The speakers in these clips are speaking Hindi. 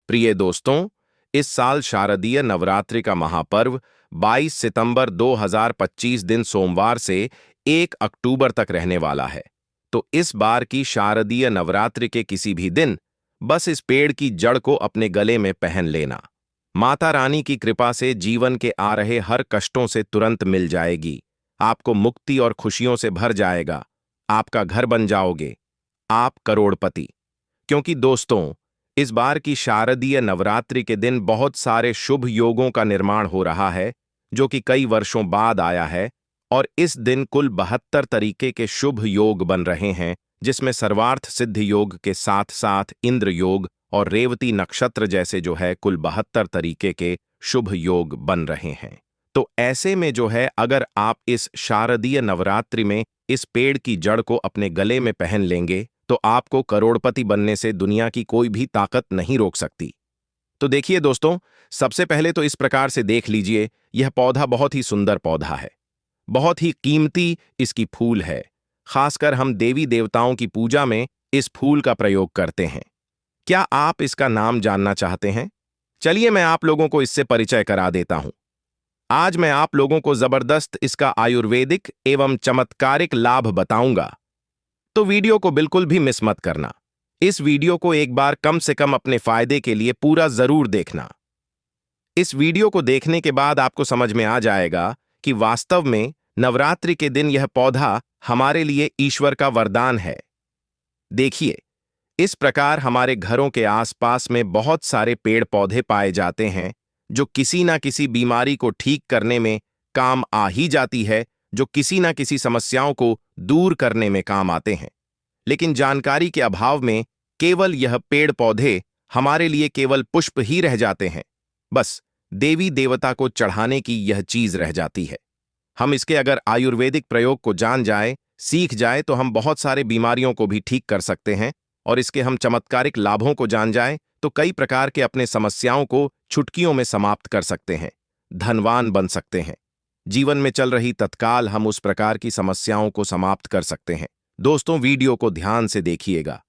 प्रिय दोस्तों, इस साल शारदीय नवरात्रि का महापर्व 22 सितंबर 2025 दिन सोमवार से 1 अक्टूबर तक रहने वाला है। तो इस बार की शारदीय नवरात्रि के किसी भी दिन बस इस पेड़ की जड़ को अपने गले में पहन लेना। माता रानी की कृपा से जीवन के आ रहे हर कष्टों से तुरंत मिल जाएगी। आपको मुक्ति और खुशियों से भर जाएगा। आपका घर बन जाओगे। आप करोड़पति। क्योंकि दोस्तों, इस बार की शारदीय नवरात्रि के दिन बहुत सारे शुभ योगों का निर्माण हो रहा है, जो कि कई वर्षों बाद आया है। और इस दिन कुल 72 तरीके के शुभ योग बन रहे हैं, जिसमें सर्वार्थ सिद्ध योग के साथ साथ इंद्र योग और रेवती नक्षत्र जैसे जो है कुल 72 तरीके के शुभ योग बन रहे हैं। तो ऐसे में जो है, अगर आप इस शारदीय नवरात्रि में इस पेड़ की जड़ को अपने गले में पहन लेंगे, तो आपको करोड़पति बनने से दुनिया की कोई भी ताकत नहीं रोक सकती। तो देखिए दोस्तों, सबसे पहले तो इस प्रकार से देख लीजिए, यह पौधा बहुत ही सुंदर पौधा है। बहुत ही कीमती इसकी फूल है। खासकर हम देवी देवताओं की पूजा में इस फूल का प्रयोग करते हैं। क्या आप इसका नाम जानना चाहते हैं? चलिए मैं आप लोगों को इससे परिचय करा देता हूं। आज मैं आप लोगों को जबरदस्त इसका आयुर्वेदिक एवं चमत्कारिक लाभ बताऊंगा। तो वीडियो को बिल्कुल भी मिस मत करना। इस वीडियो को एक बार कम से कम अपने फायदे के लिए पूरा जरूर देखना। इस वीडियो को देखने के बाद आपको समझ में आ जाएगा कि वास्तव में नवरात्रि के दिन यह पौधा हमारे लिए ईश्वर का वरदान है। देखिए, इस प्रकार हमारे घरों के आसपास में बहुत सारे पेड़ पौधे पाए जाते हैं, जो किसी ना किसी बीमारी को ठीक करने में काम आ ही जाती है, जो किसी ना किसी समस्याओं को दूर करने में काम आते हैं। लेकिन जानकारी के अभाव में केवल यह पेड़ पौधे हमारे लिए केवल पुष्प ही रह जाते हैं। बस देवी देवता को चढ़ाने की यह चीज रह जाती है। हम इसके अगर आयुर्वेदिक प्रयोग को जान जाए, सीख जाए, तो हम बहुत सारे बीमारियों को भी ठीक कर सकते हैं। और इसके हम चमत्कारिक लाभों को जान जाए तो कई प्रकार के अपने समस्याओं को चुटकियों में समाप्त कर सकते हैं, धनवान बन सकते हैं। जीवन में चल रही तत्काल हम उस प्रकार की समस्याओं को समाप्त कर सकते हैं। दोस्तों, वीडियो को ध्यान से देखिएगा।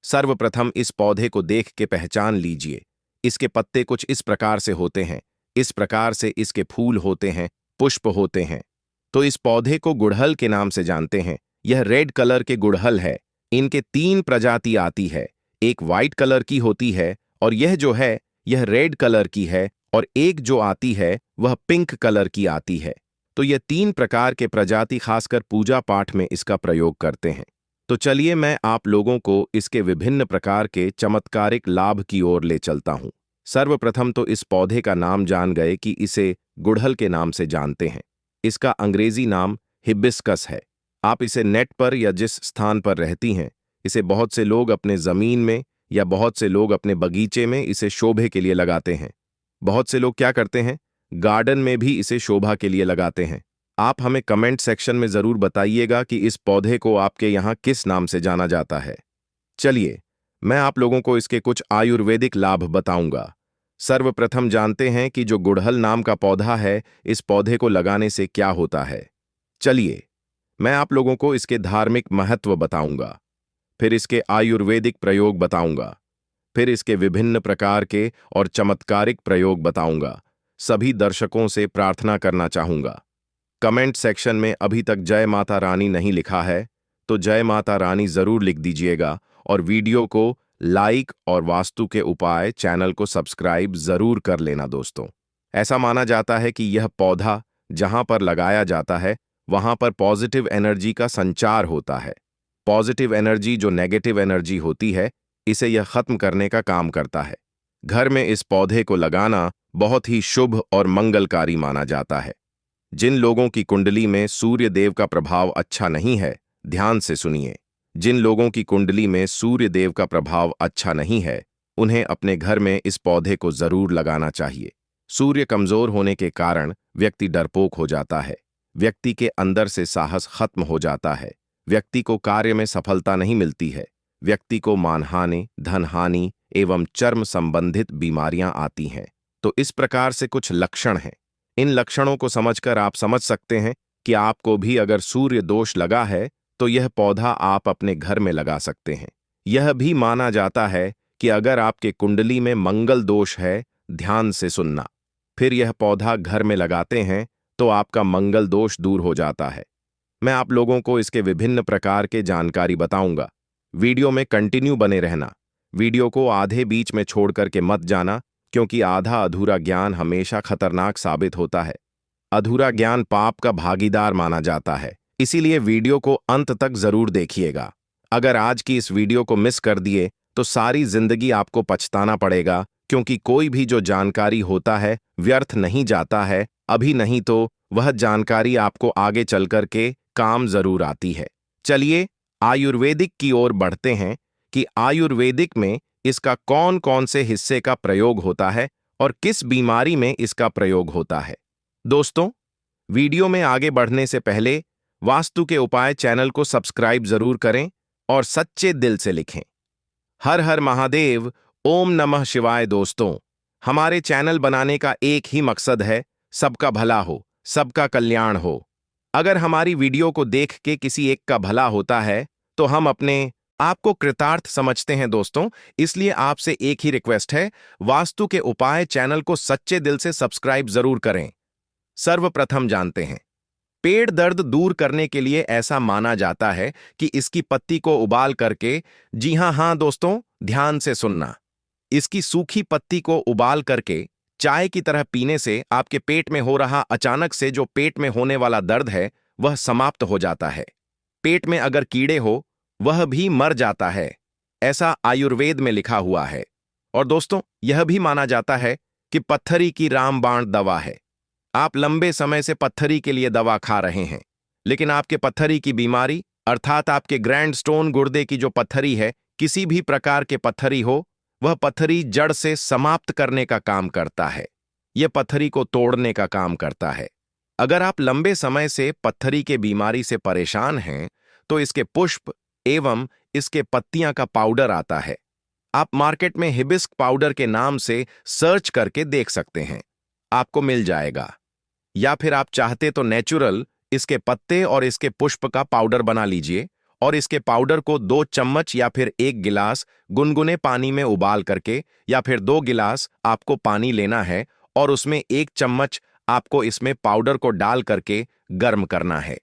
सर्वप्रथम इस पौधे को देख के पहचान लीजिए। इसके पत्ते कुछ इस प्रकार से होते हैं, इस प्रकार से इसके फूल होते हैं, पुष्प होते हैं। तो इस पौधे को गुड़हल के नाम से जानते हैं। यह रेड कलर के गुड़हल है। इनके 3 प्रजाति आती है। एक व्हाइट कलर की होती है, और यह जो है यह रेड कलर की है, और एक जो आती है वह पिंक कलर की आती है। तो यह 3 प्रकार के प्रजाति खासकर पूजा पाठ में इसका प्रयोग करते हैं। तो चलिए मैं आप लोगों को इसके विभिन्न प्रकार के चमत्कारिक लाभ की ओर ले चलता हूं। सर्वप्रथम तो इस पौधे का नाम जान गए कि इसे गुड़हल के नाम से जानते हैं। इसका अंग्रेजी नाम हिबिस्कस है। आप इसे नेट पर या जिस स्थान पर रहती हैं, इसे बहुत से लोग अपने जमीन में या बहुत से लोग अपने बगीचे में इसे शोभे के लिए लगाते हैं। बहुत से लोग क्या करते हैं, गार्डन में भी इसे शोभा के लिए लगाते हैं। आप हमें कमेंट सेक्शन में जरूर बताइएगा कि इस पौधे को आपके यहाँ किस नाम से जाना जाता है। चलिए मैं आप लोगों को इसके कुछ आयुर्वेदिक लाभ बताऊंगा। सर्वप्रथम जानते हैं कि जो गुड़हल नाम का पौधा है, इस पौधे को लगाने से क्या होता है। चलिए मैं आप लोगों को इसके धार्मिक महत्व बताऊंगा, फिर इसके आयुर्वेदिक प्रयोग बताऊंगा, फिर इसके विभिन्न प्रकार के और चमत्कारिक प्रयोग बताऊंगा। सभी दर्शकों से प्रार्थना करना चाहूंगा, कमेंट सेक्शन में अभी तक जय माता रानी नहीं लिखा है तो जय माता रानी जरूर लिख दीजिएगा, और वीडियो को लाइक और वास्तु के उपाय चैनल को सब्सक्राइब जरूर कर लेना। दोस्तों, ऐसा माना जाता है कि यह पौधा जहां पर लगाया जाता है वहां पर पॉजिटिव एनर्जी का संचार होता है। पॉजिटिव एनर्जी जो नेगेटिव एनर्जी होती है, इसे यह खत्म करने का काम करता है। घर में इस पौधे को लगाना बहुत ही शुभ और मंगलकारी माना जाता है। जिन लोगों की कुंडली में सूर्य देव का प्रभाव अच्छा नहीं है, ध्यान से सुनिए, जिन लोगों की कुंडली में सूर्य देव का प्रभाव अच्छा नहीं है, उन्हें अपने घर में इस पौधे को जरूर लगाना चाहिए। सूर्य कमजोर होने के कारण व्यक्ति डरपोक हो जाता है, व्यक्ति के अंदर से साहस खत्म हो जाता है, व्यक्ति को कार्य में सफलता नहीं मिलती है, व्यक्ति को मानहानि, धनहानि एवं चर्म संबंधित बीमारियां आती हैं। तो इस प्रकार से कुछ लक्षण हैं। इन लक्षणों को समझकर आप समझ सकते हैं कि आपको भी अगर सूर्य दोष लगा है तो यह पौधा आप अपने घर में लगा सकते हैं। यह भी माना जाता है कि अगर आपके कुंडली में मंगल दोष है, ध्यान से सुनना, फिर यह पौधा घर में लगाते हैं तो आपका मंगल दोष दूर हो जाता है। मैं आप लोगों को इसके विभिन्न प्रकार के जानकारी बताऊंगा। वीडियो में कंटिन्यू बने रहना। वीडियो को आधे बीच में छोड़ करके मत जाना, क्योंकि आधा अधूरा ज्ञान हमेशा खतरनाक साबित होता है। अधूरा ज्ञान पाप का भागीदार माना जाता है, इसीलिए वीडियो को अंत तक जरूर देखिएगा। अगर आज की इस वीडियो को मिस कर दिए तो सारी जिंदगी आपको पछताना पड़ेगा, क्योंकि कोई भी जो जानकारी होता है व्यर्थ नहीं जाता है, अभी नहीं तो वह जानकारी आपको आगे चल कर के काम जरूर आती है। चलिए आयुर्वेदिक की ओर बढ़ते हैं कि आयुर्वेदिक में इसका कौन कौन से हिस्से का प्रयोग होता है और किस बीमारी में इसका प्रयोग होता है। दोस्तों, वीडियो में आगे बढ़ने से पहले वास्तु के उपाय चैनल को सब्सक्राइब जरूर करें और सच्चे दिल से लिखें। हर हर महादेव, ओम नमः शिवाय। दोस्तों, हमारे चैनल बनाने का एक ही मकसद है, सबका भला हो, सबका कल्याण हो। अगर हमारी वीडियो को देख के किसी एक का भला होता है तो हम अपने आप को कृतार्थ समझते हैं। दोस्तों, इसलिए आपसे एक ही रिक्वेस्ट है, वास्तु के उपाय चैनल को सच्चे दिल से सब्सक्राइब जरूर करें। सर्वप्रथम जानते हैं, पेट दर्द दूर करने के लिए ऐसा माना जाता है कि इसकी पत्ती को उबाल करके, जी हाँ दोस्तों, ध्यान से सुनना, इसकी सूखी पत्ती को उबाल करके चाय की तरह पीने से आपके पेट में हो रहा अचानक से जो पेट में होने वाला दर्द है वह समाप्त हो जाता है। पेट में अगर कीड़े हो वह भी मर जाता है, ऐसा आयुर्वेद में लिखा हुआ है। और दोस्तों, यह भी माना जाता है कि पत्थरी की रामबाण दवा है। आप लंबे समय से पत्थरी के लिए दवा खा रहे हैं, लेकिन आपके पत्थरी की बीमारी अर्थात आपके ग्रैंड स्टोन गुर्दे की जो पत्थरी है, किसी भी प्रकार के पत्थरी हो, वह पत्थरी जड़ से समाप्त करने का काम करता है। यह पत्थरी को तोड़ने का काम करता है। अगर आप लंबे समय से पत्थरी के बीमारी से परेशान हैं तो इसके पुष्प एवं इसके पत्तियां का पाउडर आता है। आप मार्केट में हिबिस्क पाउडर के नाम से सर्च करके देख सकते हैं, आपको मिल जाएगा। या फिर आप चाहते तो नेचुरल इसके पत्ते और इसके पुष्प का पाउडर बना लीजिए और इसके पाउडर को 2 चम्मच या फिर 1 गिलास गुनगुने पानी में उबाल करके, या फिर 2 गिलास आपको पानी लेना है और उसमें 1 चम्मच आपको इसमें पाउडर को डाल करके गर्म करना है।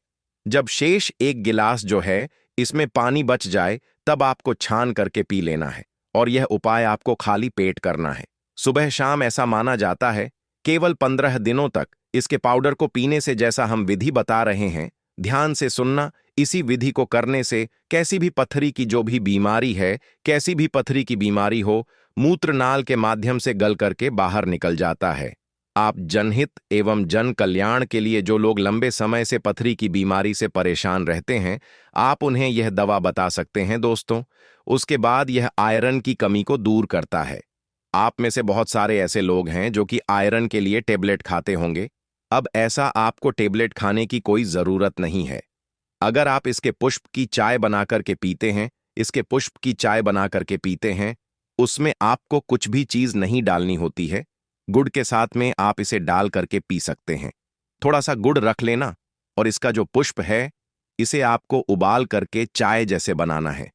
जब शेष 1 गिलास जो है इसमें पानी बच जाए तब आपको छान करके पी लेना है, और यह उपाय आपको खाली पेट करना है। सुबह शाम ऐसा माना जाता है। केवल 15 दिनों तक इसके पाउडर को पीने से, जैसा हम विधि बता रहे हैं, ध्यान से सुनना, इसी विधि को करने से कैसी भी पत्थरी की जो भी बीमारी है, कैसी भी पत्थरी की बीमारी हो, मूत्रनाल के माध्यम से गल करके बाहर निकल जाता है। आप जनहित एवं जन कल्याण के लिए जो लोग लंबे समय से पथरी की बीमारी से परेशान रहते हैं, आप उन्हें यह दवा बता सकते हैं। दोस्तों, उसके बाद यह आयरन की कमी को दूर करता है। आप में से बहुत सारे ऐसे लोग हैं जो कि आयरन के लिए टेबलेट खाते होंगे। अब ऐसा आपको टेबलेट खाने की कोई जरूरत नहीं है। अगर आप इसके पुष्प की चाय बना करके पीते हैं, इसके पुष्प की चाय बना करके पीते हैं, उसमें आपको कुछ भी चीज नहीं डालनी होती है। गुड़ के साथ में आप इसे डाल करके पी सकते हैं। थोड़ा सा गुड़ रख लेना और इसका जो पुष्प है इसे आपको उबाल करके चाय जैसे बनाना है।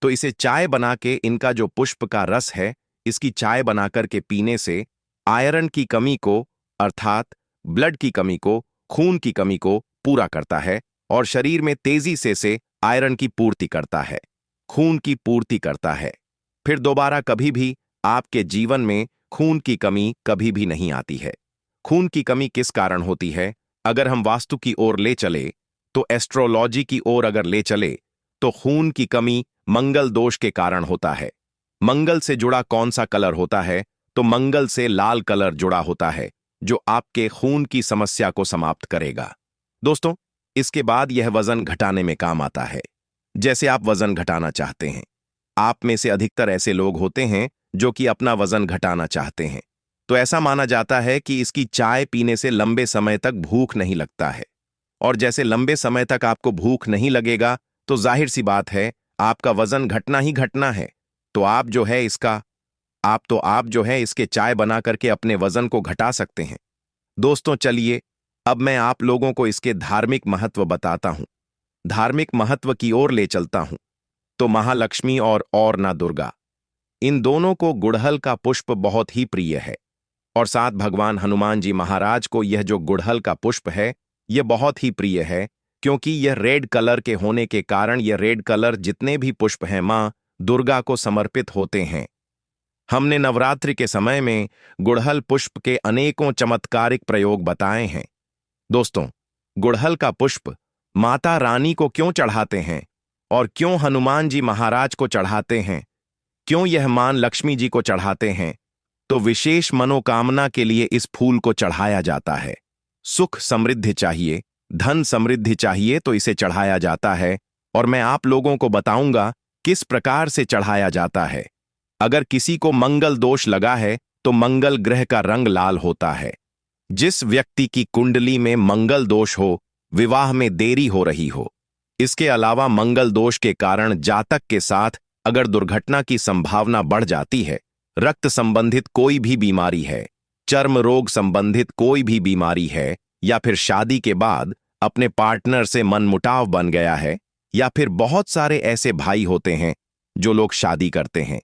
तो इसे चाय बना के इनका जो पुष्प का रस है इसकी चाय बना करके पीने से आयरन की कमी को, अर्थात ब्लड की कमी को, खून की कमी को पूरा करता है और शरीर में तेजी से आयरन की पूर्ति करता है, खून की पूर्ति करता है। फिर दोबारा कभी भी आपके जीवन में खून की कमी कभी भी नहीं आती है। खून की कमी किस कारण होती है? अगर हम वास्तु की ओर ले चले तो एस्ट्रोलॉजी की ओर अगर ले चले तो खून की कमी मंगल दोष के कारण होता है। मंगल से जुड़ा कौन सा कलर होता है? तो मंगल से लाल कलर जुड़ा होता है, जो आपके खून की समस्या को समाप्त करेगा। दोस्तों, इसके बाद यह वजन घटाने में काम आता है। जैसे आप वजन घटाना चाहते हैं, आप में से अधिकतर ऐसे लोग होते हैं जो कि अपना वजन घटाना चाहते हैं, तो ऐसा माना जाता है कि इसकी चाय पीने से लंबे समय तक भूख नहीं लगता है। और जैसे लंबे समय तक आपको भूख नहीं लगेगा तो जाहिर सी बात है आपका वजन घटना ही घटना है। तो आप जो है इसके चाय बना करके अपने वजन को घटा सकते हैं। दोस्तों, चलिए अब मैं आप लोगों को इसके धार्मिक महत्व बताता हूं। धार्मिक महत्व की ओर ले चलता हूं। तो महालक्ष्मी और ना दुर्गा, इन दोनों को गुड़हल का पुष्प बहुत ही प्रिय है। और साथ भगवान हनुमान जी महाराज को यह जो गुड़हल का पुष्प है यह बहुत ही प्रिय है, क्योंकि यह रेड कलर के होने के कारण यह रेड कलर जितने भी पुष्प हैं मां दुर्गा को समर्पित होते हैं। हमने नवरात्रि के समय में गुड़हल पुष्प के अनेकों चमत्कारिक प्रयोग बताए हैं। दोस्तों, गुड़हल का पुष्प माता रानी को क्यों चढ़ाते हैं और क्यों हनुमान जी महाराज को चढ़ाते हैं, क्यों यह मान लक्ष्मी जी को चढ़ाते हैं? तो विशेष मनोकामना के लिए इस फूल को चढ़ाया जाता है। सुख समृद्धि चाहिए, धन समृद्धि चाहिए तो इसे चढ़ाया जाता है। और मैं आप लोगों को बताऊंगा किस प्रकार से चढ़ाया जाता है। अगर किसी को मंगल दोष लगा है तो मंगल ग्रह का रंग लाल होता है। जिस व्यक्ति की कुंडली में मंगल दोष हो, विवाह में देरी हो रही हो, इसके अलावा मंगल दोष के कारण जातक के साथ अगर दुर्घटना की संभावना बढ़ जाती है, रक्त संबंधित कोई भी बीमारी है, चर्म रोग संबंधित कोई भी बीमारी है, या फिर शादी के बाद अपने पार्टनर से मनमुटाव बन गया है, या फिर बहुत सारे ऐसे भाई होते हैं जो लोग शादी करते हैं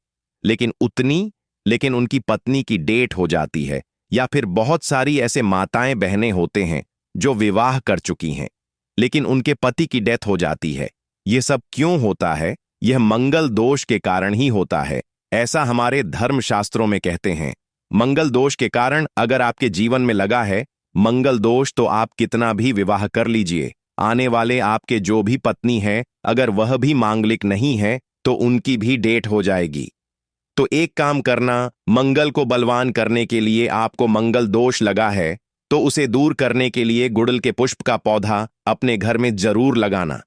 लेकिन उनकी पत्नी की डेट हो जाती है, या फिर बहुत सारी ऐसे माताएं बहनें होते हैं जो विवाह कर चुकी हैं लेकिन उनके पति की डेथ हो जाती है। यह सब क्यों होता है? यह मंगल दोष के कारण ही होता है, ऐसा हमारे धर्मशास्त्रों में कहते हैं। मंगल दोष के कारण अगर आपके जीवन में लगा है मंगल दोष, तो आप कितना भी विवाह कर लीजिए, आने वाले आपके जो भी पत्नी है अगर वह भी मांगलिक नहीं है तो उनकी भी डेट हो जाएगी। तो एक काम करना, मंगल को बलवान करने के लिए आपको मंगल दोष लगा है तो उसे दूर करने के लिए गुड़हल के पुष्प का पौधा अपने घर में जरूर लगाना।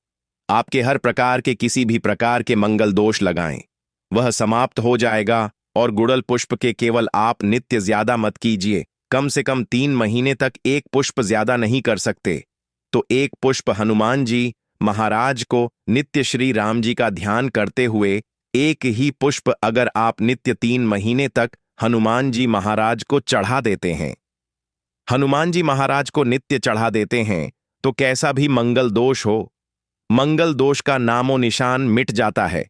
आपके हर प्रकार के किसी भी प्रकार के मंगल दोष लगाएं, वह समाप्त हो जाएगा। और गुड़हल पुष्प के केवल आप नित्य ज्यादा मत कीजिए, कम से कम 3 महीने तक एक पुष्प ज्यादा नहीं कर सकते। तो एक पुष्प हनुमान जी महाराज को नित्य श्री राम जी का ध्यान करते हुए एक ही पुष्प अगर आप नित्य 3 महीने तक हनुमान जी महाराज को चढ़ा देते हैं, हनुमान जी महाराज को नित्य चढ़ा देते हैं, तो कैसा भी मंगल दोष हो, मंगल दोष का नामो निशान मिट जाता है।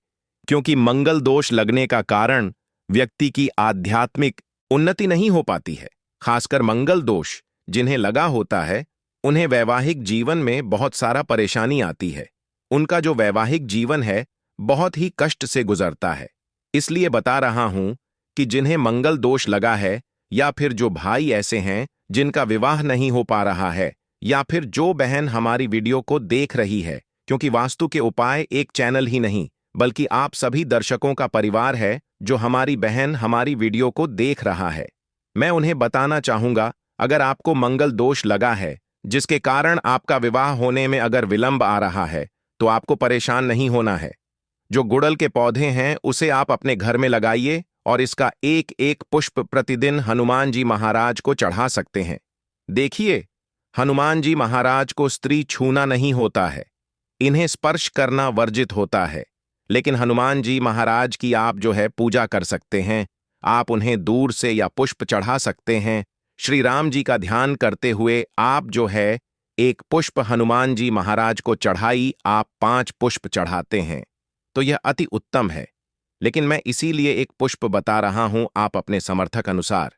क्योंकि मंगल दोष लगने का कारण व्यक्ति की आध्यात्मिक उन्नति नहीं हो पाती है। खासकर मंगल दोष जिन्हें लगा होता है उन्हें वैवाहिक जीवन में बहुत सारा परेशानी आती है। उनका जो वैवाहिक जीवन है बहुत ही कष्ट से गुजरता है। इसलिए बता रहा हूं कि जिन्हें मंगल दोष लगा है, या फिर जो भाई ऐसे हैं जिनका विवाह नहीं हो पा रहा है, या फिर जो बहन हमारी वीडियो को देख रही है, क्योंकि वास्तु के उपाय एक चैनल ही नहीं बल्कि आप सभी दर्शकों का परिवार है जो हमारी बहन हमारी वीडियो को देख रहा है। मैं उन्हें बताना चाहूंगा, अगर आपको मंगल दोष लगा है जिसके कारण आपका विवाह होने में अगर विलंब आ रहा है तो आपको परेशान नहीं होना है। जो गुड़हल के पौधे हैं उसे आप अपने घर में लगाइए और इसका एक एक पुष्प प्रतिदिन हनुमान जी महाराज को चढ़ा सकते हैं। देखिए, हनुमान जी महाराज को स्त्री छूना नहीं होता है, इन्हें स्पर्श करना वर्जित होता है, लेकिन हनुमान जी महाराज की आप जो है पूजा कर सकते हैं। आप उन्हें दूर से या पुष्प चढ़ा सकते हैं। श्री राम जी का ध्यान करते हुए आप जो है एक पुष्प हनुमान जी महाराज को चढ़ाई, आप 5 पुष्प चढ़ाते हैं तो यह अति उत्तम है। लेकिन मैं इसीलिए एक पुष्प बता रहा हूं आप अपने समर्थक अनुसार,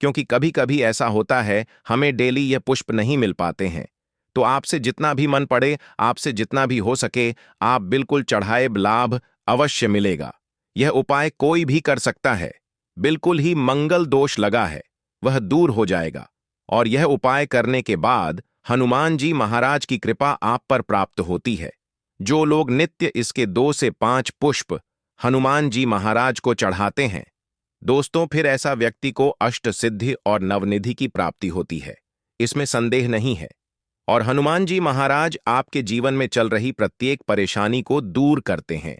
क्योंकि कभी कभी ऐसा होता है हमें डेली यह पुष्प नहीं मिल पाते हैं। तो आपसे जितना भी मन पड़े, आपसे जितना भी हो सके, आप बिल्कुल चढ़ाए, लाभ अवश्य मिलेगा। यह उपाय कोई भी कर सकता है। बिल्कुल ही मंगल दोष लगा है वह दूर हो जाएगा, और यह उपाय करने के बाद हनुमान जी महाराज की कृपा आप पर प्राप्त होती है। जो लोग नित्य इसके 2 से 5 पुष्प हनुमान जी महाराज को चढ़ाते हैं, दोस्तों, फिर ऐसा व्यक्ति को अष्ट सिद्धि और नवनिधि की प्राप्ति होती है, इसमें संदेह नहीं है। और हनुमान जी महाराज आपके जीवन में चल रही प्रत्येक परेशानी को दूर करते हैं।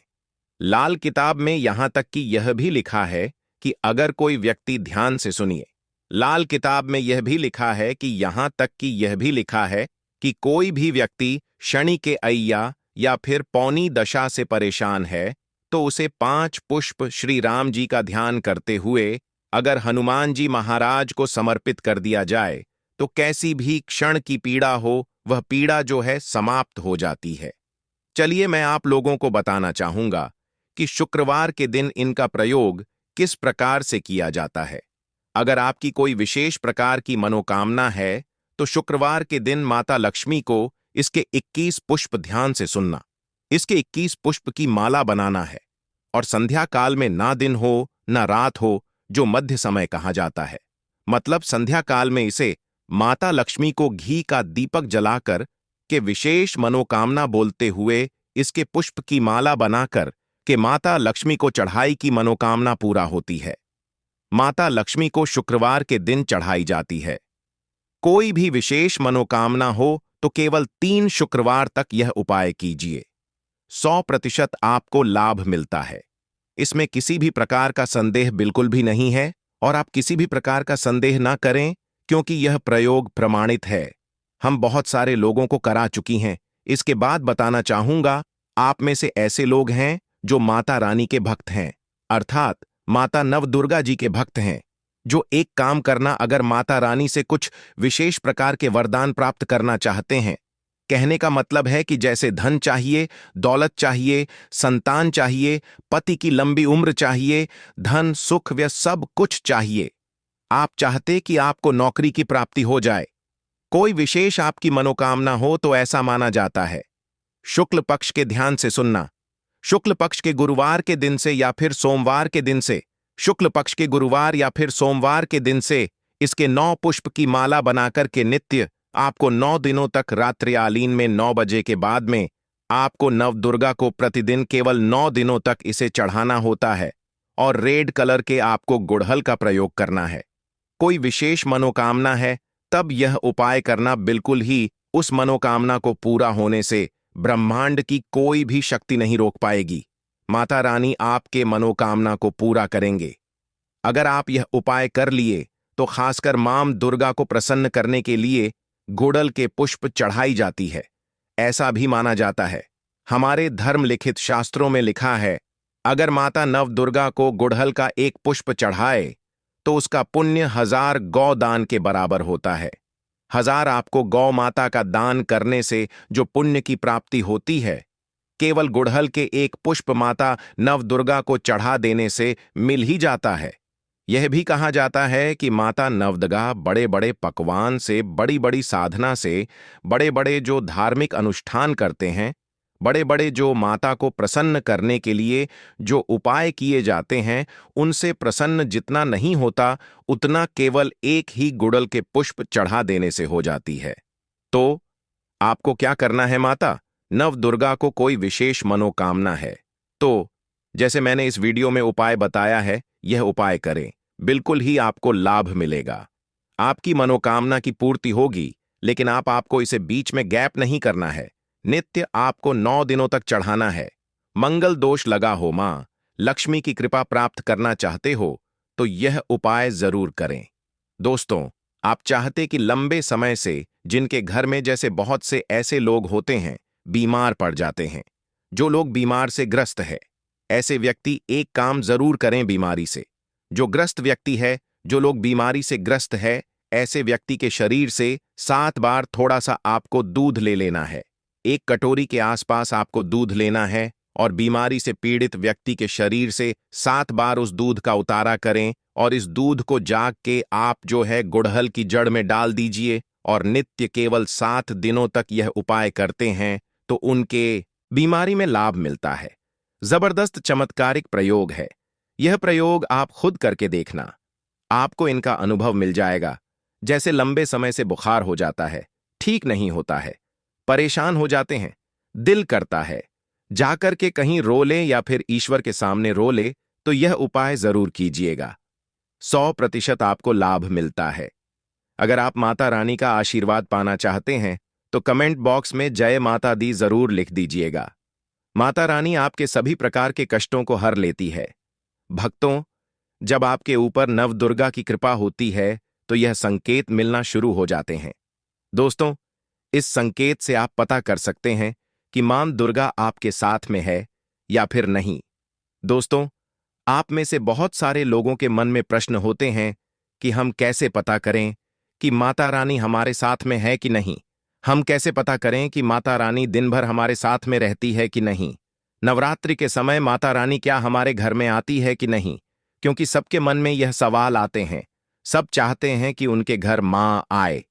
लाल किताब में यहां तक कि यह भी लिखा है कि अगर कोई व्यक्ति, ध्यान से सुनिए, लाल किताब में यह भी लिखा है कि यहां तक कि यह भी लिखा है कि कोई भी व्यक्ति शनि के अय्या या फिर पौनी दशा से परेशान है तो उसे 5 पुष्प श्री राम जी का ध्यान करते हुए अगर हनुमान जी महाराज को समर्पित कर दिया जाए तो कैसी भी क्षण की पीड़ा हो, वह पीड़ा जो है समाप्त हो जाती है। चलिए मैं आप लोगों को बताना चाहूंगा कि शुक्रवार के दिन इनका प्रयोग किस प्रकार से किया जाता है। अगर आपकी कोई विशेष प्रकार की मनोकामना है, तो शुक्रवार के दिन माता लक्ष्मी को इसके 21 पुष्प ध्यान से सुनना। इसके 21 पुष्प की माला बनाना है और संध्या काल में ना दिन हो ना रात हो, जो मध्य समय कहा जाता है। मतलब संध्या काल में इसे माता लक्ष्मी को घी का दीपक जलाकर के विशेष मनोकामना बोलते हुए इसके पुष्प की माला बनाकर के माता लक्ष्मी को चढ़ाई की मनोकामना पूरा होती है। माता लक्ष्मी को शुक्रवार के दिन चढ़ाई जाती है। कोई भी विशेष मनोकामना हो तो केवल 3 शुक्रवार तक यह उपाय कीजिए। 100% आपको लाभ मिलता है। इसमें किसी भी प्रकार का संदेह बिल्कुल भी नहीं है और आप किसी भी प्रकार का संदेह ना करें, क्योंकि यह प्रयोग प्रमाणित है। हम बहुत सारे लोगों को करा चुकी हैं। इसके बाद बताना चाहूंगा, आप में से ऐसे लोग हैं जो माता रानी के भक्त हैं, अर्थात माता नवदुर्गा जी के भक्त हैं, जो एक काम करना, अगर माता रानी से कुछ विशेष प्रकार के वरदान प्राप्त करना चाहते हैं। कहने का मतलब है कि जैसे धन चाहिए, दौलत चाहिए, संतान चाहिए, पति की लंबी उम्र चाहिए, धन सुख व सब कुछ चाहिए। आप चाहते कि आपको नौकरी की प्राप्ति हो जाए, कोई विशेष आपकी मनोकामना हो, तो ऐसा माना जाता है। शुक्ल पक्ष के ध्यान से सुनना। शुक्ल पक्ष के गुरुवार के दिन से या फिर सोमवार के दिन से, शुक्ल पक्ष के गुरुवार या फिर सोमवार के दिन से इसके 9 पुष्प की माला बनाकर के नित्य आपको 9 दिनों तक रात्रिकालीन में 9 बजे के बाद में आपको नवदुर्गा को प्रतिदिन केवल 9 दिनों तक इसे चढ़ाना होता है और रेड कलर के आपको गुड़हल का प्रयोग करना है। कोई विशेष मनोकामना है तब यह उपाय करना, बिल्कुल ही उस मनोकामना को पूरा होने से ब्रह्मांड की कोई भी शक्ति नहीं रोक पाएगी। माता रानी आपके मनोकामना को पूरा करेंगे। अगर आप यह उपाय कर लिए तो खासकर मां दुर्गा को प्रसन्न करने के लिए गुड़हल के पुष्प चढ़ाई जाती है। ऐसा भी माना जाता है, हमारे धर्म लिखित शास्त्रों में लिखा है, अगर माता नवदुर्गा को गुड़हल का एक पुष्प चढ़ाए तो उसका पुण्य 1000 गौ दान के बराबर होता है। 1000 आपको गौ माता का दान करने से जो पुण्य की प्राप्ति होती है, केवल गुड़हल के एक पुष्प माता नवदुर्गा को चढ़ा देने से मिल ही जाता है। यह भी कहा जाता है कि माता नवदुर्गा बड़े बड़े पकवान से, बड़ी बड़ी साधना से, बड़े बड़े जो धार्मिक अनुष्ठान करते हैं, बड़े बड़े जो माता को प्रसन्न करने के लिए जो उपाय किए जाते हैं, उनसे प्रसन्न जितना नहीं होता, उतना केवल एक ही गुड़हल के पुष्प चढ़ा देने से हो जाती है। तो आपको क्या करना है, माता नवदुर्गा को कोई विशेष मनोकामना है तो जैसे मैंने इस वीडियो में उपाय बताया है, यह उपाय करें, बिल्कुल ही आपको लाभ मिलेगा। आपकी मनोकामना की पूर्ति होगी, लेकिन आपको इसे बीच में गैप नहीं करना है। नित्य आपको 9 दिनों तक चढ़ाना है। मंगल दोष लगा हो, मां लक्ष्मी की कृपा प्राप्त करना चाहते हो तो यह उपाय जरूर करें। दोस्तों, आप चाहते कि लंबे समय से जिनके घर में जैसे बहुत से ऐसे लोग होते हैं बीमार पड़ जाते हैं, जो लोग बीमार से ग्रस्त है, ऐसे व्यक्ति एक काम जरूर करें बीमारी से। जो ग्रस्त व्यक्ति है, जो लोग बीमारी से ग्रस्त है, ऐसे व्यक्ति के शरीर से 7 बार थोड़ा सा आपको दूध ले लेना है। 1 कटोरी के आसपास आपको दूध लेना है और बीमारी से पीड़ित व्यक्ति के शरीर से 7 बार उस दूध का उतारा करें और इस दूध को जाग के आप जो है गुड़हल की जड़ में डाल दीजिए और नित्य केवल 7 दिनों तक यह उपाय करते हैं तो उनके बीमारी में लाभ मिलता है। जबरदस्त चमत्कारिक प्रयोग है। यह प्रयोग आप खुद करके देखना, आपको इनका अनुभव मिल जाएगा। जैसे लंबे समय से बुखार हो जाता है, ठीक नहीं होता है, परेशान हो जाते हैं, दिल करता है जाकर के कहीं रो ले या फिर ईश्वर के सामने रो ले, तो यह उपाय जरूर कीजिएगा। 100% आपको लाभ मिलता है। अगर आप माता रानी का आशीर्वाद पाना चाहते हैं तो कमेंट बॉक्स में जय माता दी जरूर लिख दीजिएगा। माता रानी आपके सभी प्रकार के कष्टों को हर लेती है। भक्तों, जब आपके ऊपर नवदुर्गा की कृपा होती है तो यह संकेत मिलना शुरू हो जाते हैं। दोस्तों, इस संकेत से आप पता कर सकते हैं कि मां दुर्गा आपके साथ में है या फिर नहीं। दोस्तों, आप में से बहुत सारे लोगों के मन में प्रश्न होते हैं कि हम कैसे पता करें कि माता रानी हमारे साथ में है कि नहीं। हम कैसे पता करें कि माता रानी दिन भर हमारे साथ में रहती है कि नहीं। नवरात्रि के समय माता रानी क्या हमारे घर में आती है कि नहीं। क्योंकि सबके मन में यह सवाल आते हैं। सब चाहते हैं कि उनके घर माँ आए।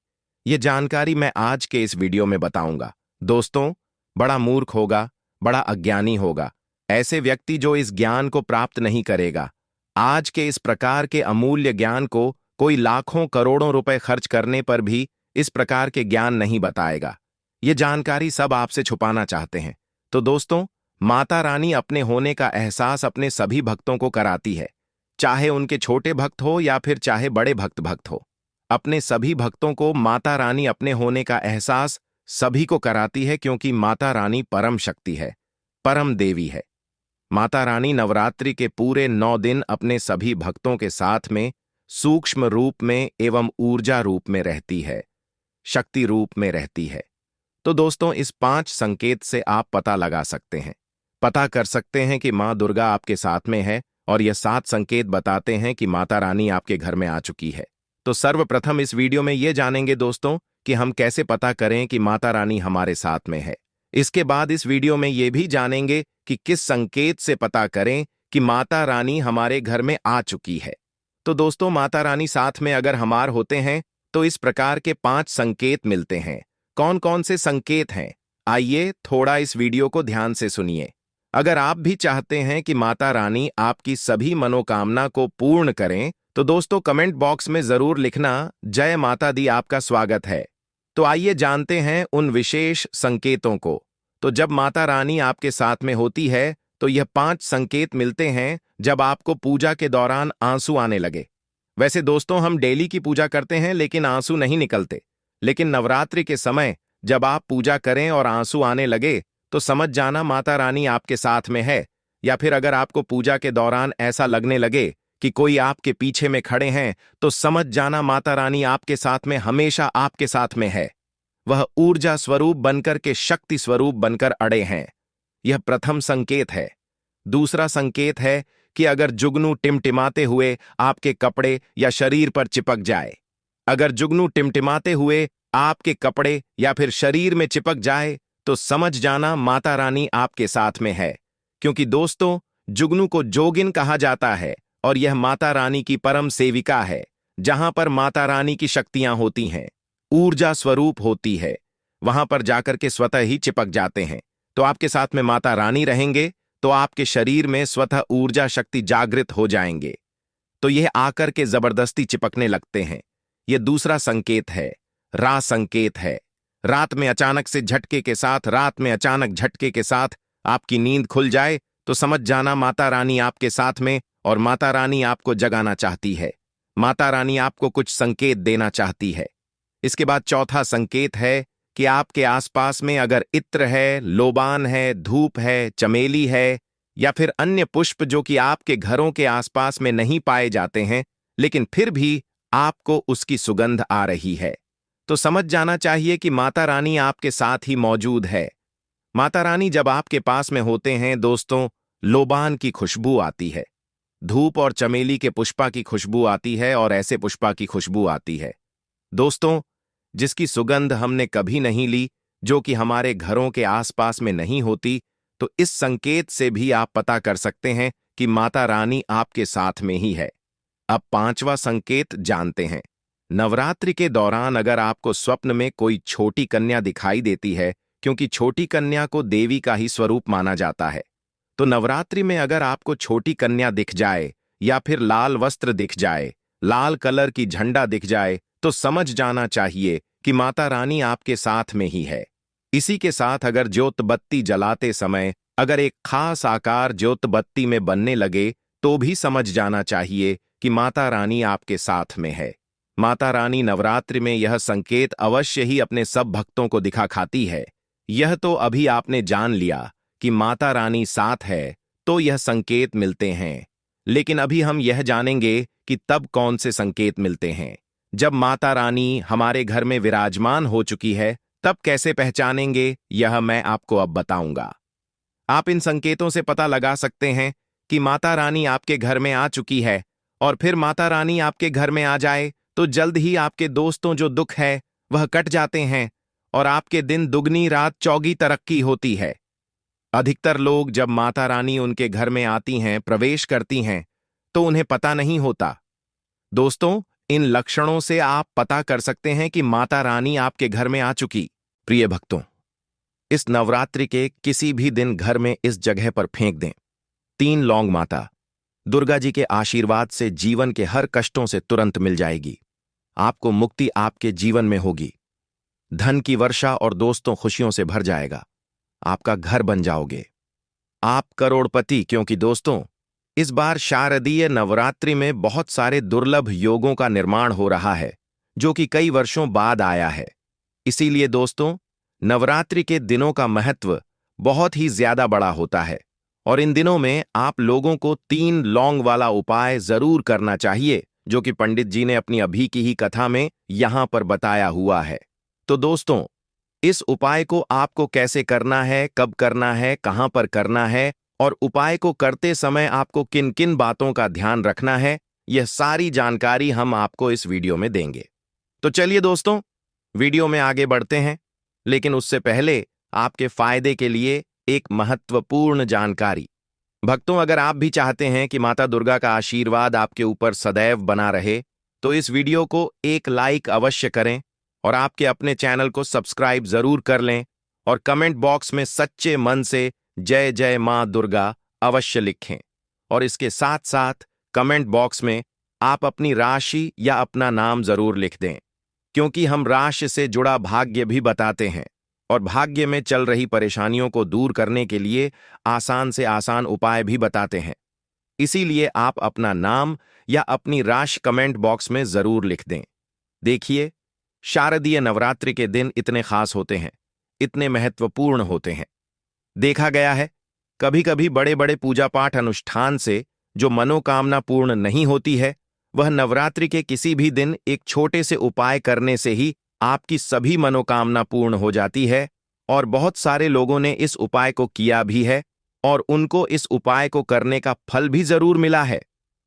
यह जानकारी मैं आज के इस वीडियो में बताऊंगा। दोस्तों, बड़ा मूर्ख होगा, बड़ा अज्ञानी होगा ऐसे व्यक्ति जो इस ज्ञान को प्राप्त नहीं करेगा। आज के इस प्रकार के अमूल्य ज्ञान को कोई लाखों करोड़ों रुपए खर्च करने पर भी इस प्रकार के ज्ञान नहीं बताएगा। ये जानकारी सब आपसे छुपाना चाहते हैं। तो दोस्तों, माता रानी अपने होने का एहसास अपने सभी भक्तों को कराती है, चाहे उनके छोटे भक्त हो या फिर चाहे बड़े भक्त हो। अपने सभी भक्तों को माता रानी अपने होने का एहसास सभी को कराती है, क्योंकि माता रानी परम शक्ति है, परम देवी है। माता रानी नवरात्रि के पूरे 9 दिन अपने सभी भक्तों के साथ में सूक्ष्म रूप में एवं ऊर्जा रूप में रहती है, शक्ति रूप में रहती है। तो दोस्तों, इस 5 संकेत से आप पता लगा सकते हैं, पता कर सकते हैं कि माँ दुर्गा आपके साथ में है, और यह 7 संकेत बताते हैं कि माता रानी आपके घर में आ चुकी है। तो सर्वप्रथम इस वीडियो में यह जानेंगे दोस्तों कि हम कैसे पता करें कि माता रानी हमारे साथ में है। इसके बाद इस वीडियो में यह भी जानेंगे कि किस संकेत से पता करें कि माता रानी हमारे घर में आ चुकी है। तो दोस्तों, माता रानी साथ में अगर हमार होते हैं तो इस प्रकार के 5 संकेत मिलते हैं। कौन कौन से संकेत हैं, आइए थोड़ा इस वीडियो को ध्यान से सुनिए। अगर आप भी चाहते हैं कि माता रानी आपकी सभी मनोकामना को पूर्ण करें, तो दोस्तों कमेंट बॉक्स में जरूर लिखना, जय माता दी, आपका स्वागत है। तो आइए जानते हैं उन विशेष संकेतों को। तो जब माता रानी आपके साथ में होती है तो यह 5 संकेत मिलते हैं। जब आपको पूजा के दौरान आंसू आने लगे। वैसे दोस्तों, हम डेली की पूजा करते हैं लेकिन आंसू नहीं निकलते, लेकिन नवरात्रि के समय जब आप पूजा करें और आंसू आने लगे तो समझ जाना माता रानी आपके साथ में है। या फिर अगर आपको पूजा के दौरान ऐसा लगने लगे कि कोई आपके पीछे में खड़े हैं, तो समझ जाना माता रानी आपके साथ में, हमेशा आपके साथ में है। वह ऊर्जा स्वरूप बनकर के शक्ति स्वरूप बनकर अड़े हैं। यह प्रथम संकेत है। दूसरा संकेत है कि अगर जुगनू टिमटिमाते हुए आपके कपड़े या शरीर पर चिपक जाए। अगर जुगनू टिमटिमाते हुए आपके कपड़े या फिर शरीर में चिपक जाए तो समझ जाना माता रानी आपके साथ में है। क्योंकि दोस्तों, जुगनू को जोगिन कहा जाता है और यह माता रानी की परम सेविका है। जहां पर माता रानी की शक्तियां होती हैं, ऊर्जा स्वरूप होती है, वहां पर जाकर के स्वतः ही चिपक जाते हैं। तो आपके साथ में माता रानी रहेंगे तो आपके शरीर में स्वतः ऊर्जा शक्ति जागृत हो जाएंगे, तो यह आकर के जबरदस्ती चिपकने लगते हैं। यह दूसरा संकेत है, रा संकेत है। रात में अचानक से झटके के साथ, रात में अचानक झटके के साथ आपकी नींद खुल जाए तो समझ जाना माता रानी आपके साथ में, और माता रानी आपको जगाना चाहती है। माता रानी आपको कुछ संकेत देना चाहती है। इसके बाद चौथा संकेत है कि आपके आसपास में अगर इत्र है, लोबान है, धूप है, चमेली है या फिर अन्य पुष्प जो कि आपके घरों के आसपास में नहीं पाए जाते हैं, लेकिन फिर भी आपको उसकी सुगंध आ रही है, तो समझ जाना चाहिए कि माता रानी आपके साथ ही मौजूद है। माता रानी जब आपके पास में होते हैं दोस्तों, लोबान की खुशबू आती है, धूप और चमेली के पुष्पा की खुशबू आती है, और ऐसे पुष्पा की खुशबू आती है दोस्तों जिसकी सुगंध हमने कभी नहीं ली, जो कि हमारे घरों के आसपास में नहीं होती। तो इस संकेत से भी आप पता कर सकते हैं कि माता रानी आपके साथ में ही है। अब 5वां संकेत जानते हैं। नवरात्रि के दौरान अगर आपको स्वप्न में कोई छोटी कन्या दिखाई देती है, क्योंकि छोटी कन्या को देवी का ही स्वरूप माना जाता है, तो नवरात्रि में अगर आपको छोटी कन्या दिख जाए या फिर लाल वस्त्र दिख जाए, लाल कलर की झंडा दिख जाए, तो समझ जाना चाहिए कि माता रानी आपके साथ में ही है। इसी के साथ अगर ज्योत बत्ती जलाते समय अगर एक खास आकार ज्योत बत्ती में बनने लगे, तो भी समझ जाना चाहिए कि माता रानी आपके साथ में है। माता रानी नवरात्रि में यह संकेत अवश्य ही अपने सब भक्तों को दिखा खाती है। यह तो अभी आपने जान लिया कि माता रानी साथ है, तो यह संकेत मिलते हैं। लेकिन अभी हम यह जानेंगे कि तब कौन से संकेत मिलते हैं। जब माता रानी हमारे घर में विराजमान हो चुकी है, तब कैसे पहचानेंगे, यह मैं आपको अब बताऊंगा। आप इन संकेतों से पता लगा सकते हैं कि माता रानी आपके घर में आ चुकी है, और फिर माता रानी आपके घर में आ जाए तो जल्द ही आपके दोस्तों जो दुख है वह कट जाते हैं, और आपके दिन दुगनी रात चौगी तरक्की होती है। अधिकतर लोग जब माता रानी उनके घर में आती हैं, प्रवेश करती हैं, तो उन्हें पता नहीं होता। दोस्तों, इन लक्षणों से आप पता कर सकते हैं कि माता रानी आपके घर में आ चुकी। प्रिय भक्तों, इस नवरात्रि के किसी भी दिन घर में इस जगह पर फेंक दें 3 लौंग। माता दुर्गा जी के आशीर्वाद से जीवन के हर कष्टों से तुरंत मिल जाएगी। आपको मुक्ति आपके जीवन में होगी, धन की वर्षा और दोस्तों खुशियों से भर जाएगा। आपका घर बन जाओगे, आप करोड़पति। क्योंकि दोस्तों, इस बार शारदीय नवरात्रि में बहुत सारे दुर्लभ योगों का निर्माण हो रहा है, जो कि कई वर्षों बाद आया है। इसीलिए दोस्तों, नवरात्रि के दिनों का महत्व बहुत ही ज्यादा बड़ा होता है और इन दिनों में आप लोगों को 3 लौंग वाला उपाय जरूर करना चाहिए, जो कि पंडित जी ने अपनी अभी की ही कथा में यहां पर बताया हुआ है। तो दोस्तों, इस उपाय को आपको कैसे करना है, कब करना है, कहां पर करना है और उपाय को करते समय आपको किन किन बातों का ध्यान रखना है, यह सारी जानकारी हम आपको इस वीडियो में देंगे। तो चलिए दोस्तों, वीडियो में आगे बढ़ते हैं, लेकिन उससे पहले आपके फायदे के लिए एक महत्वपूर्ण जानकारी। भक्तों, अगर आप भी चाहते हैं कि माता दुर्गा का आशीर्वाद आपके ऊपर सदैव बना रहे, तो इस वीडियो को एक लाइक अवश्य करें और आपके अपने चैनल को सब्सक्राइब जरूर कर लें और कमेंट बॉक्स में सच्चे मन से जय जय मां दुर्गा अवश्य लिखें। और इसके साथ साथ कमेंट बॉक्स में आप अपनी राशि या अपना नाम जरूर लिख दें, क्योंकि हम राशि से जुड़ा भाग्य भी बताते हैं और भाग्य में चल रही परेशानियों को दूर करने के लिए आसान से आसान उपाय भी बताते हैं। इसीलिए आप अपना नाम या अपनी राशि कमेंट बॉक्स में जरूर लिख दें। देखिए, शारदीय नवरात्रि के दिन इतने खास होते हैं, इतने महत्वपूर्ण होते हैं। देखा गया है, कभी कभी बड़े बड़े पूजा पाठ अनुष्ठान से जो मनोकामना पूर्ण नहीं होती है, वह नवरात्रि के किसी भी दिन एक छोटे से उपाय करने से ही आपकी सभी मनोकामना पूर्ण हो जाती है। और बहुत सारे लोगों ने इस उपाय को किया भी है और उनको इस उपाय को करने का फल भी जरूर मिला है।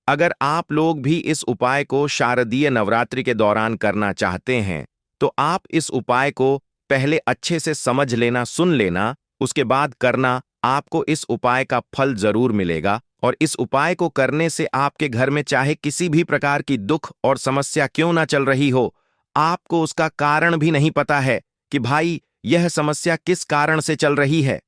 अगर आप लोग भी इस उपाय को शारदीय नवरात्रि के दौरान करना चाहते हैं, तो आप इस उपाय को पहले अच्छे से समझ लेना, सुन लेना, उसके बाद करना। आपको इस उपाय का फल जरूर मिलेगा और इस उपाय को करने से आपके घर में चाहे किसी भी प्रकार की दुख और समस्या क्यों ना चल रही हो, आपको उसका कारण भी नहीं पता है कि भाई यह समस्या किस कारण से चल रही है।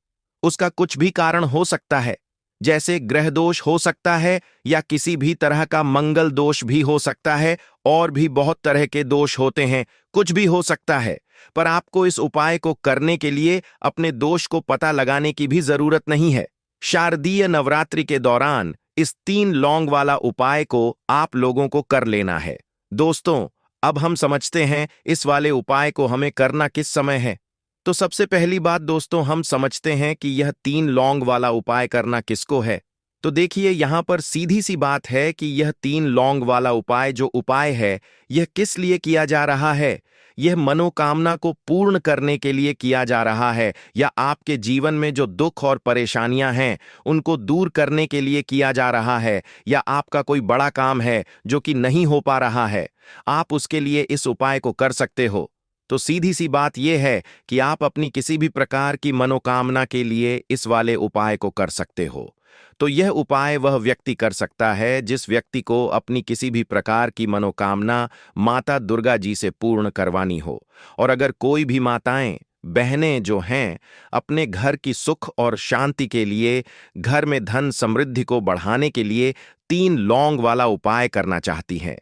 उसका कुछ भी कारण हो सकता है, जैसे ग्रह दोष हो सकता है या किसी भी तरह का मंगल दोष भी हो सकता है, और भी बहुत तरह के दोष होते हैं, कुछ भी हो सकता है। पर आपको इस उपाय को करने के लिए अपने दोष को पता लगाने की भी जरूरत नहीं है। शारदीय नवरात्रि के दौरान इस 3 लौंग वाला उपाय को आप लोगों को कर लेना है। दोस्तों, अब हम समझते हैं इस वाले उपाय को हमें करना किस समय है। तो सबसे पहली बात दोस्तों, हम समझते हैं कि यह 3 लौंग वाला उपाय करना किसको है। तो देखिए, यहां पर सीधी सी बात है कि यह 3 लौंग वाला उपाय जो उपाय है, यह किस लिए किया जा रहा है। यह मनोकामना को पूर्ण करने के लिए किया जा रहा है, या आपके जीवन में जो दुख और परेशानियां हैं उनको दूर करने के लिए किया जा रहा है, या आपका कोई बड़ा काम है जो कि नहीं हो पा रहा है, आप उसके लिए इस उपाय को कर सकते हो। तो सीधी सी बात यह है कि आप अपनी किसी भी प्रकार की मनोकामना के लिए इस वाले उपाय को कर सकते हो। तो यह उपाय वह व्यक्ति कर सकता है जिस व्यक्ति को अपनी किसी भी प्रकार की मनोकामना माता दुर्गा जी से पूर्ण करवानी हो। और अगर कोई भी माताएं, बहनें जो हैं, अपने घर की सुख और शांति के लिए, घर में धन समृद्धि को बढ़ाने के लिए 3 लौंग वाला उपाय करना चाहती हैं,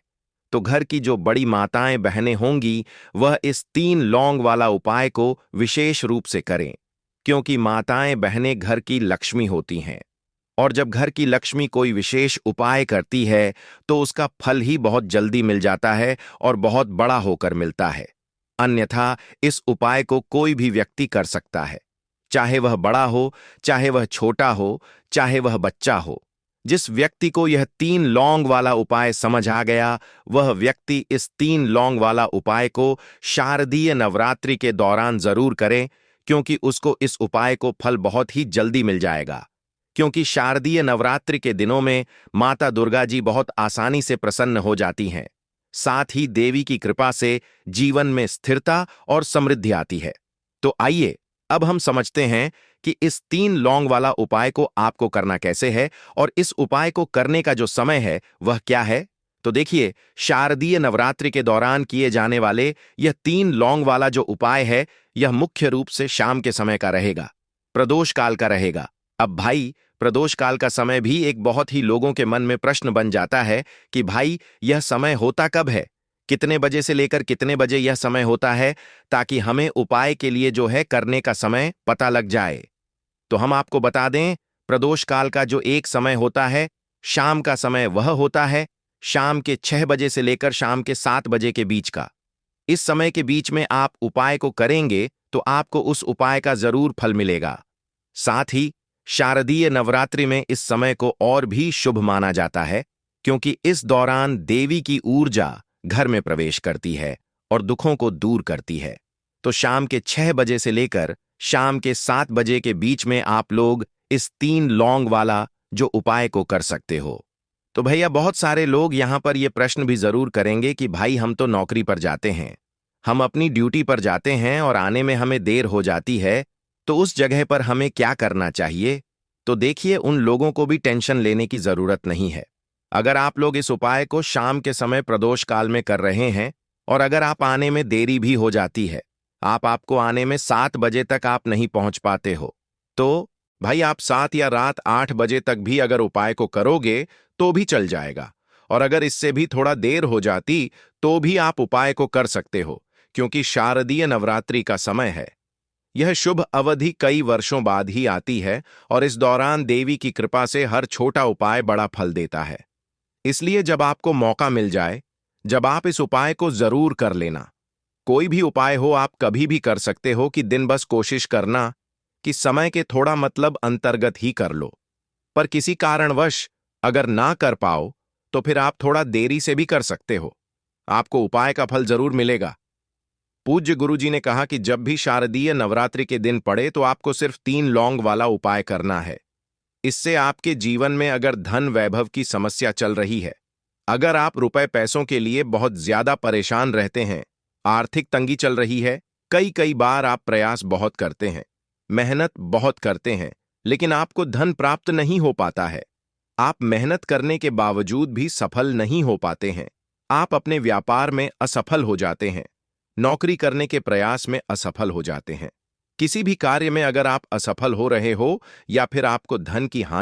तो घर की जो बड़ी माताएं बहनें होंगी, वह इस 3 लौंग वाला उपाय को विशेष रूप से करें, क्योंकि माताएं बहनें घर की लक्ष्मी होती हैं। और जब घर की लक्ष्मी कोई विशेष उपाय करती है, तो उसका फल ही बहुत जल्दी मिल जाता है और बहुत बड़ा होकर मिलता है। अन्यथा इस उपाय को कोई भी व्यक्ति कर सकता है, चाहे वह बड़ा हो, चाहे वह छोटा हो, चाहे वह बच्चा हो। जिस व्यक्ति को यह 3 लौंग वाला उपाय समझ आ गया, वह व्यक्ति इस 3 लौंग वाला उपाय को शारदीय नवरात्रि के दौरान जरूर करे, क्योंकि उसको इस उपाय को फल बहुत ही जल्दी मिल जाएगा। क्योंकि शारदीय नवरात्रि के दिनों में माता दुर्गा जी बहुत आसानी से प्रसन्न हो जाती हैं, साथ ही देवी की कृपा से जीवन में स्थिरता और समृद्धि आती है। तो आइए अब हम समझते हैं कि इस 3 लौंग वाला उपाय को आपको करना कैसे है और इस उपाय को करने का जो समय है वह क्या है। तो देखिए, शारदीय नवरात्रि के दौरान किए जाने वाले यह 3 लौंग वाला जो उपाय है, यह मुख्य रूप से शाम के समय का रहेगा, प्रदोष काल का रहेगा। अब भाई, प्रदोष काल का समय भी एक बहुत ही लोगों के मन में प्रश्न बन जाता है कि भाई यह समय होता कब है, कितने बजे से लेकर कितने बजे यह समय होता है, ताकि हमें उपाय के लिए जो है करने का समय पता लग जाए। तो हम आपको बता दें, प्रदोष काल का जो एक समय होता है, शाम का समय वह होता है शाम के 6 बजे से लेकर शाम के 7 बजे के बीच का। इस समय के बीच में आप उपाय को करेंगे तो आपको उस उपाय का जरूर फल मिलेगा। साथ ही शारदीय नवरात्रि में इस समय को और भी शुभ माना जाता है, क्योंकि इस दौरान देवी की ऊर्जा घर में प्रवेश करती है और दुखों को दूर करती है। तो शाम के 6 बजे से लेकर शाम के 7 बजे के बीच में आप लोग इस 3 लौंग वाला जो उपाय को कर सकते हो। तो भैया, बहुत सारे लोग यहां पर यह प्रश्न भी जरूर करेंगे कि भाई हम तो नौकरी पर जाते हैं, हम अपनी ड्यूटी पर जाते हैं और आने में हमें देर हो जाती है, तो उस जगह पर हमें क्या करना चाहिए। तो देखिए, उन लोगों को भी टेंशन लेने की जरूरत नहीं है। अगर आप लोग इस उपाय को शाम के समय प्रदोष काल में कर रहे हैं और अगर आप आने में देरी भी हो जाती है, आपको आने में 7 बजे तक आप नहीं पहुंच पाते हो, तो भाई आप 7 या रात 8 बजे तक भी अगर उपाय को करोगे तो भी चल जाएगा। और अगर इससे भी थोड़ा देर हो जाती तो भी आप उपाय को कर सकते हो, क्योंकि शारदीय नवरात्रि का समय है। यह शुभ अवधि कई वर्षों बाद ही आती है और इस दौरान देवी की कृपा से हर छोटा उपाय बड़ा फल देता है। इसलिए जब आपको मौका मिल जाए, जब आप इस उपाय को जरूर कर लेना। कोई भी उपाय हो आप कभी भी कर सकते हो, कि दिन बस कोशिश करना कि समय के थोड़ा मतलब अंतर्गत ही कर लो। पर किसी कारणवश अगर ना कर पाओ तो फिर आप थोड़ा देरी से भी कर सकते हो, आपको उपाय का फल जरूर मिलेगा। पूज्य गुरुजी ने कहा कि जब भी शारदीय नवरात्रि के दिन पड़े तो आपको सिर्फ 3 लौंग वाला उपाय करना है। इससे आपके जीवन में अगर धन वैभव की समस्या चल रही है, अगर आप रुपए पैसों के लिए बहुत ज्यादा परेशान रहते हैं, आर्थिक तंगी चल रही है, कई कई बार आप प्रयास बहुत करते हैं, मेहनत बहुत करते हैं, लेकिन आपको धन प्राप्त नहीं हो पाता है, आप मेहनत करने के बावजूद भी सफल नहीं हो पाते हैं, आप अपने व्यापार में असफल हो जाते हैं, नौकरी करने के प्रयास में असफल हो जाते हैं, किसी भी कार्य में अगर आप असफल हो रहे हो या फिर आपको धन की हानि